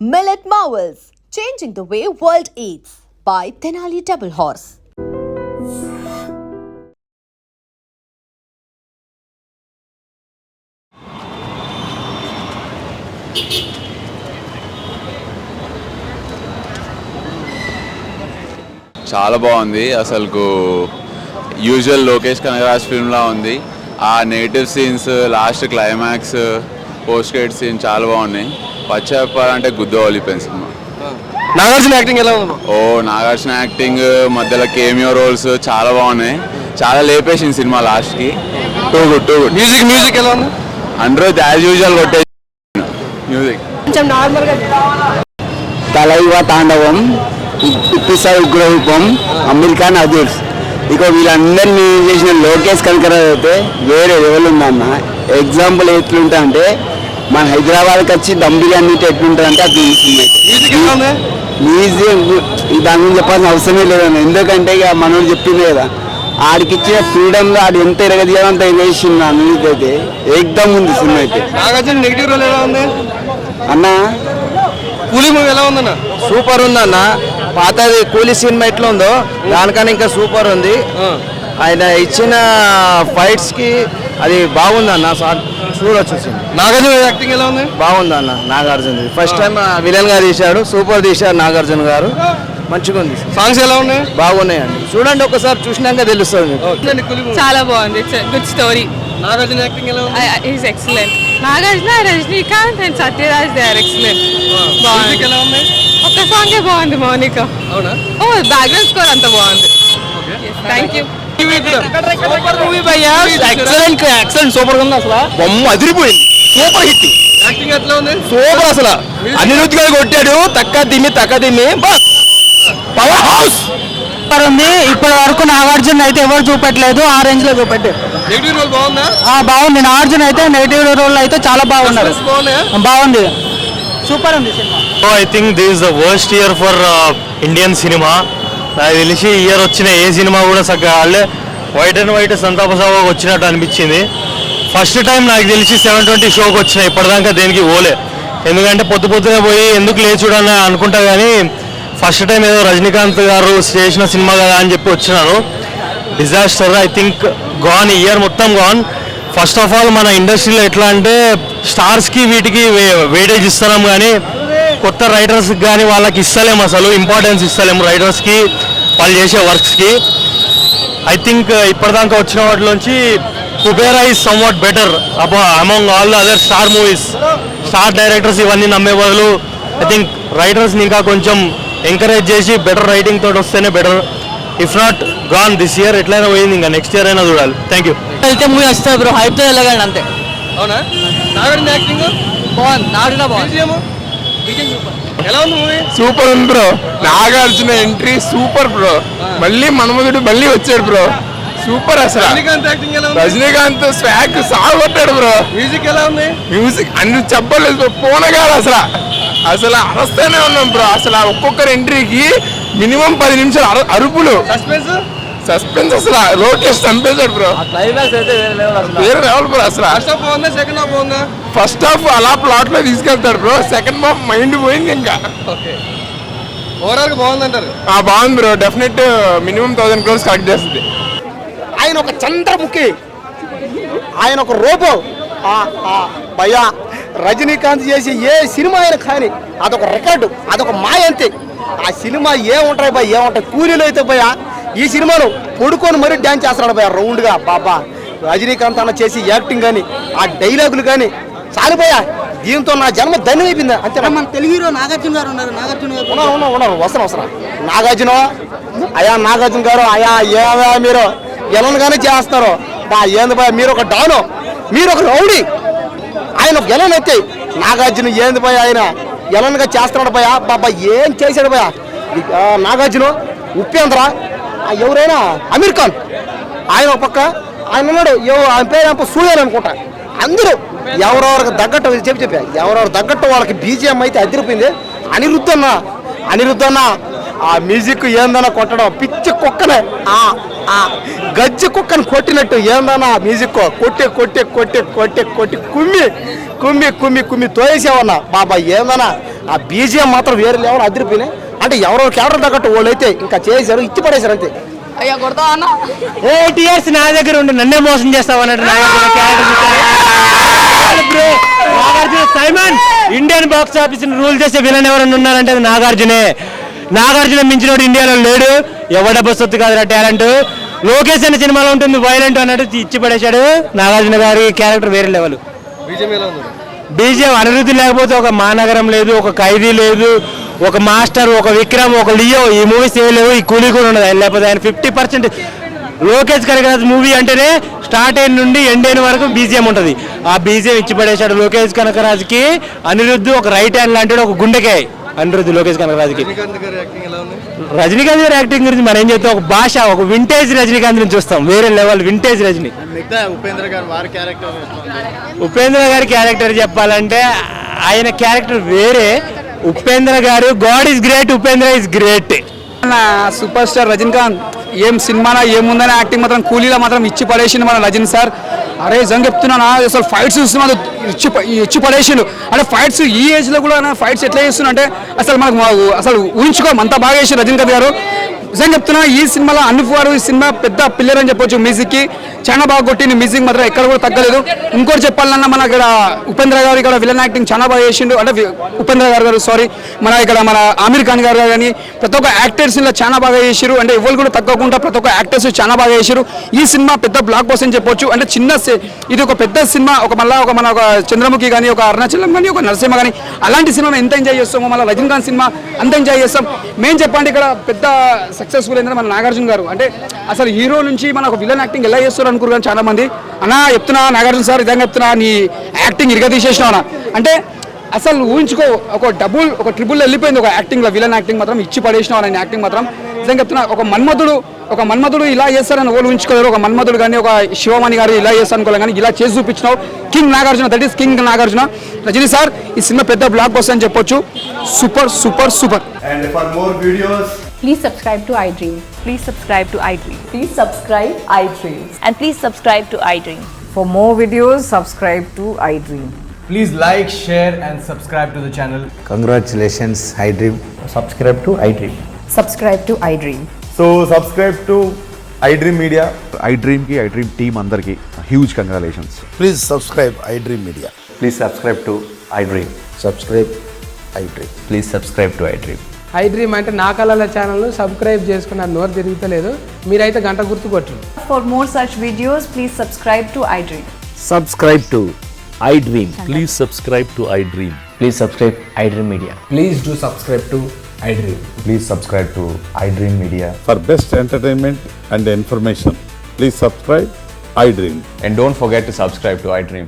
Millet Marvels, changing the way world eats by Tenali Double Horse. చాలా బాగుంది. అసలు usual Lokesh Kanagaraj ఫిల్మ్లా ఉంది. ఆ negative scenes, last climax, post credit scene చాలా బాగున్నాయి. పచ్చ చెప్పాలంటే గుద్దవలిపోయింది సినిమా. నాగార్జున యాక్టింగ్ ఎలా ఉంది? నాగార్జున యాక్టింగ్, మధ్యలో కేమియో రోల్స్ చాలా బాగున్నాయి. చాలా లేపేసింది సినిమా లాస్ట్కి. Too good. మ్యూజిక్ ఎలా ఉంది? అందరూ యాజ్ యూజువల్ కొట్టే మ్యూజిక్. కొంచెం నార్మల్గా తలైవ తాండవం, ఇప్పిసాయి ఉగ్రరూపం, అమెరికన్ అదర్స్. ఇక వీళ్ళందరినీ చేసిన లోకేష్ కనకరాజ్ అయితే వేరే లెవెల్ ఉందన్న. ఎగ్జాంపుల్ ఎట్లుంటా అంటే మన హైదరాబాద్కి వచ్చి దమ్ బిర్యానీ ఎట్లుంటుంది అంటే అది మ్యూజియం. దాని గురించి చెప్పాల్సిన అవసరమే లేదన్న. ఎందుకంటే ఇక మనోడు చెప్పింది కదా, ఆడికి ఇచ్చిన ఫ్రీడమ్లో ఆడు ఎంత ఎరగదీయాలో అంత ఎగేసింది. అన్నిటి అయితే ఏకదమ్ ఉంది సినిమా అయితే. నాగార్జున నెగిటివ్ రోల్ ఎలా ఉంది అన్న? కూలీ మూవీ ఎలా ఉందన్న? సూపర్ ఉందన్న. పాతది కూలీ సినిమా ఎట్లా ఉందో దానికన్నా ఇంకా సూపర్ ఉంది. ఆయన ఇచ్చిన ఫైట్స్ కి అది బాగుందన్న, చూడొచ్చు. నాగార్జున యాక్టింగ్ ఎలా ఉంది? బాగుందన్న. నాగార్జున ఫస్ట్ టైం విలన్ గా తీశాడు, సూపర్ తీశాడు నాగార్జున గారు. మంచిగా ఉంది. సాంగ్స్ ఎలా ఉన్నాయి? బాగున్నాయండి, చూడండి ఒకసారి చూసినాక తెలుస్తుంది మీకు. చాలా బాగుంది. It's good story. Nagarjuna acting ఎలా ఉంది? Is excellent. Nagarjuna, Rajinikanth and Sathyaraj they are excellent. Music ఎలా ఉంది? ఒక్క సాంగే బాగుంది, మౌనిక. అవునా? బ్యాక్గ్రౌండ్ స్కోర్ అంత బాగుంది. Thank you. సూపర్ మూవీ భయ్యా. ఎక్సలెంట్ సూపర్ ఉంది. అసలు బొమ్మ అదిరిపోయింది. Super hit. యాక్టింగ్ ఎట్లా ఉంది? సూపర్. అసలు అనిరుద్ధ్ గారు కొట్టాడు. తక్క దిమ్మి పవర్ హౌస్ ఉంది. ఇప్పటి వరకు నాగార్జున అయితే ఎవరు చూపెట్టలేదు, ఆ రేంజ్ లో చూపెట్టారు. నెగిటివ్ రోల్ బాగుందా? బాగుంది. నాగార్జున అయితే నెగిటివ్ రోల్ అయితే చాలా బాగున్నారు. బాగుంది, సూపర్ ఉంది cinema. I think this is the worst year for Indian cinema. నాకు తెలిసి ఇయర్ వచ్చిన ఏ సినిమా కూడా చక్కగా వాళ్ళే వైట్ అండ్ వైట్ సంతాప సభకు వచ్చినట్టు అనిపించింది. ఫస్ట్ టైం నాకు తెలిసి 720 షోకి వచ్చినాయి. ఇప్పటిదాకా దేనికి పోలే. ఎందుకంటే పొద్దునే పోయి ఎందుకు లేచుడని అనుకుంటా, కానీ ఫస్ట్ టైం ఏదో రజనీకాంత్ గారు చేసిన సినిమా కదా అని చెప్పి వచ్చినాను. Disaster. I think gone, year మొత్తం గాన్. ఫస్ట్ ఆఫ్ ఆల్ మన ఇండస్ట్రీలో ఎట్లా అంటే స్టార్స్కి వీటికి వెయిటేజ్ ఇస్తున్నాం, కానీ కొత్త రైటర్స్కి కానీ వాళ్ళకి ఇస్తలేము, అసలు ఇంపార్టెన్స్ ఇస్తలేము రైటర్స్కి, వాళ్ళు చేసే వర్క్స్కి. ఐ థింక్ ఇప్పటిదాకా వచ్చిన వాటిలోంచి Kubera is somewhat better among all the other star movies. Star directors ఇవన్నీ నమ్మే బదులు ఐ థింక్ రైటర్స్ని ఇంకా కొంచెం ఎంకరేజ్ చేసి బెటర్ రైటింగ్ తోటి వస్తేనే better. If not gone this year, ఎట్లయినా పోయింది, ఇంకా నెక్స్ట్ ఇయర్ అయినా చూడాలి. Thank you. వెళ్తే మూవీ వస్తుంది బ్రో, హైప్తో వెళ్ళగండి అంతే. అవునా? నాగార్జున యాక్టింగ్ బాగుంది. నాగార్జున బాగుంది. ఎలా ఉంది మూవీ? సూపర్ ఉంది bro. Nagarjuna entry super bro. మళ్ళీ మన్మధుడు మళ్ళీ వచ్చాడు బ్రో. సూపర్. అసలు రజనీకాంత్ యాక్టింగ్ ఎలా ఉంది? రజనీకాంత్ స్వాగ్ సాగొట్టాడు బ్రో. మ్యూజిక్ ఎలా ఉంది? మ్యూజిక్ అన్ని చెప్పలేదు బ్రో. పోనగాడు అసలు అరస్తూనే ఉన్నాం బ్రో. అసలు ఒక్కొక్కరి ఎంట్రీకి మినిమం 10 నిమిషాలు అరుపులు. సస్పెన్స్ అసలు లోకేష్ చంపేశాడు బ్రో. వేరే లెవెల్ బ్రో. అసలు ఫస్ట్ హాఫ్ బాగుందా, సెకండ్ హాఫ్ బాగుందా? ఫస్ట్ హాఫ్ అలా ప్లాట్ లో తీసుకెళ్తాడు బ్రో. సెకండ్ హాఫ్ మైండ్ పోయింది ఇంకా. ఓకే, ఓవరాల్ గా బాగుందంటారు? బాగుంది bro. Definite minimum 1000 crores collect చేస్తుంది. ఆయన ఒక చంద్రముఖి, ఆయన ఒక రోబో భయ్యా. రజనీకాంత్ చేసి ఏ సినిమా అయినా కానీ అదొక రికార్డు, అదొక మాయ అంతే. ఆ సినిమా ఏముంటాయి భయ, ఏముంటాయి కూలీలు అయితే భయ్యా. ఈ సినిమాలో పడుకొని మరీ డ్యాన్స్ చేస్తున్నాడు భయ్యా రౌండ్గా. బాబా రజనీకాంత్ అన్న చేసి యాక్టింగ్ కానీ ఆ డైలాగులు కానీ చాలు భయ్యా. దీంతో నా జన్మ ధన్యమైపోయింది అంతే. మన తెలుగు హీరో నాగార్జున గారు ఉన్నారు. ఉన్నారు వస్తున్నా నాగార్జున. నాగార్జున గారు ఏవా మీరు ఎలన్గానే చేస్తారు బా. ఏంది భయ, మీరు ఒక డాను, మీరు ఒక రౌడీ. ఆయన ఒక ఎలన్ అయితే నాగార్జున ఏంది భయ, ఆయన ఎలన్గా చేస్తున్నాడు భయ. బాబా ఏం చేశాడు భయ నాగార్జున. ఉపేంద్ర, ఎవరైనా అమీర్ ఖాన్, ఆయన ఒక పక్క ఆయన ఉన్నాడు. ఆయన పేరు సూర్యన్ అనుకుంటా. అందరూ ఎవరెవరికి తగ్గట్టు చెప్పా, ఎవరెవరు తగ్గట్టు వాళ్ళకి బీజిఎం అయితే అదిరిపోయింది. అనిరుద్ధన్న ఆ మ్యూజిక్ ఏందన్నా కొట్టడం పిచ్చి కుక్కనే. ఆ గజ్జి కుక్కని కొట్టినట్టు ఏందన్నా మ్యూజిక్ కొట్టి కొట్టి కొట్టి కొట్టి కొట్టి కుమ్మి కుమ్మి కుమ్మి కుమ్మి తోయేసేవన్నా బాబా ఏందన్నా ఆ బీజిఎం మాత్రం వేరే లెవెల్ అదిరిపోయినాయి. అంటే ఎవరో క్యారెక్టర్ తగ్గట్టు వాళ్ళు అయితే ఇంకా చేశారు, ఇచ్చి పడేశారు అంతే. అయ్యా కొడతా అన్న 8 years నా దగ్గర ఉండి నన్నే మోసం చేస్తావు అన్నట్టు Nagarjuna Simon Indian box office rule చేసే విలన్ ఎవరైనా ఉన్నారంటే అది నాగార్జున మించినోడు ఇండియాలో లేడు. ఎవడ సొత్తు కాదు టాలెంట్. లోకేష్ అనే సినిమాలో ఉంటుంది వైలెంట్ అన్నట్టు ఇచ్చి పడేశాడు. నాగార్జున గారి క్యారెక్టర్ వేరే లెవెల్. బీజేపీ ఎలా ఉంది? బీజేపీ అనిరుద్ధి లేకపోతే ఒక మహానగరం లేదు, ఒక ఖైదీ లేదు, ఒక మాస్టర్, ఒక విక్రమ్, ఒక లియో, ఈ మూవీస్ ఏమి లేవు. ఈ కూలీ కూడా ఉండదు. లేకపోతే ఆయన 50% లోకేష్ కనకరాజ్ మూవీ అంటేనే స్టార్ట్ అయిన నుండి ఎండ్ అయిన వరకు బీజిఎం ఉంటుంది. ఆ బీజిఎం ఇచ్చి పడేశాడు లోకేష్ కనకరాజ్కి. అనిరుద్ధ్ ఒక రైట్ హ్యాండ్ లాంటి ఒక గుండెకాయ అనిరుద్ధ్ లోకేష్ కనకరాజ్కి. రజనీకాంత్ గారి యాక్టింగ్ ఎలా ఉంది? రజనీకాంత్ గారి యాక్టింగ్ గురించి మనం ఏం చెప్తాం, ఒక భాష, ఒక వింటేజ్ రజనీకాంత్ నుంచి చూస్తాం. వేరే లెవెల్ వింటేజ్ రజనీ. ఉపేంద్ర గారి క్యారెక్టర్ చెప్పాలంటే ఆయన క్యారెక్టర్ వేరే. ఉపేంద్ర గారు God is great, Upendra is great. Super star Rajinikanth ఏం సినిమానా ఏముందని యాక్టింగ్ మాత్రం కూలీలో మాత్రం ఇచ్చి పడేసిండు మన రజనీ సార్. అరే నిజంగా చెప్తున్నానా, అసలు ఫైట్స్ చూస్తున్నా ఇచ్చి పడేసిండు. అంటే ఫైట్స్ ఈ ఏజ్లో కూడా ఫైట్స్ ఎట్లా చేస్తున్నా అంటే అసలు మనకు అసలు ఊహించుకోం, అంత బాగా చేసి రజనీకాంత్ గారు. నిజంగా చెప్తున్నా ఈ సినిమాలో అనుపు గారు ఈ సినిమా పెద్ద పిల్లర్ అని చెప్పొచ్చు. మ్యూజిక్కి చాలా బాగా కొట్టింది. మ్యూజిక్ మాత్రం ఎక్కడ కూడా తగ్గలేదు. ఇంకోటి చెప్పాలన్నా మన ఇక్కడ ఉపేంద్ర గారు ఇక్కడ విలన్ యాక్టింగ్ చాలా బాగా చేసిండు. అంటే ఉపేంద్ర గారు సారీ మన ఇక్కడ మన ఆమిర్ ఖాన్ గారు కానీ ప్రతి ఒక్క యాక్టర్స్ ఇలా చాలా బాగా చేసారు. అంటే ఎవరు కూడా తగ్గకుండా ప్రతి ఒక్క యాక్టర్స్ చాలా బాగా చేసారు. ఈ సినిమా పెద్ద బ్లాక్ బస్టర్ అని చెప్పొచ్చు. అంటే ఇది ఒక పెద్ద సినిమా. మన ఒక చంద్రముఖి కానీ, ఒక అరుణాచలం కానీ, ఒక నరసింహ కానీ అలాంటి సినిమా ఎంత ఎంజాయ్ చేస్తామో మళ్ళీ రజనీకాంత్ సినిమా అంత ఎంజాయ్ చేస్తాం. మేము చెప్పండి ఇక్కడ పెద్ద సక్సెస్ఫుల్ ఏంటంటే మన నాగార్జున గారు. అంటే అసలు హీరో నుంచి మన ఒక విలన్ యాక్టింగ్ ఎలా చేస్తారు అనుకున్నారు కానీ చాలా మంది. అన్నా చెప్తున్నా నాగార్జున సార్ ఇదంగా చెప్తున్నా నీ యాక్టింగ్ ఇరగ తీసేసినావు అంటే అసలు ఊహించుకో, ఒక ట్రిపుల్ వెళ్ళిపోయింది ఒక యాక్టింగ్లో. విలన్ యాక్టింగ్ మాత్రం ఇచ్చి పడేసినావు ఆయన యాక్టింగ్ మాత్రం. నిజంగా చెప్తున్నా ఒక మన్మధుడు ఇలా చేస్తారని వాళ్ళు ఊహించుకోలేరు. ఒక మన్మధుడు కానీ, ఒక శివమణి గారు ఇలా చేస్తారు అనుకోలేదు కానీ ఇలా చేసి చూపించినావు. King Nagarjuna, that is king Nagarjuna. Rajini sir ఈ సినిమా పెద్ద బ్లాక్ బస్టర్ అని చెప్పొచ్చు. Super super super. And for more videos, Please subscribe to iDream. Please subscribe to iDream. Please subscribe iDream. And please subscribe to iDream. For more videos, subscribe to iDream. please like, share and subscribe to the channel. Congratulations, iDream. Subscribe to iDream. Subscribe to iDream. So subscribe to iDream Media. iDream ki iDream team andarki huge congratulations. Please subscribe iDream Media. Please subscribe to iDream. Subscribe iDream. Please subscribe to iDream. iDream అంటే నా కళల channel subscribe చేసుకున్న నోరు తిరుగుతలేదు. మీరైతే గంట గుర్తు కొట్టండి. For more such videos, please subscribe to iDream. Subscribe to iDream. Please subscribe to iDream. Please subscribe iDream Media. Please do subscribe to iDream. Please subscribe to iDream Media. For best entertainment and information, please subscribe iDream. And don't forget to subscribe to iDream.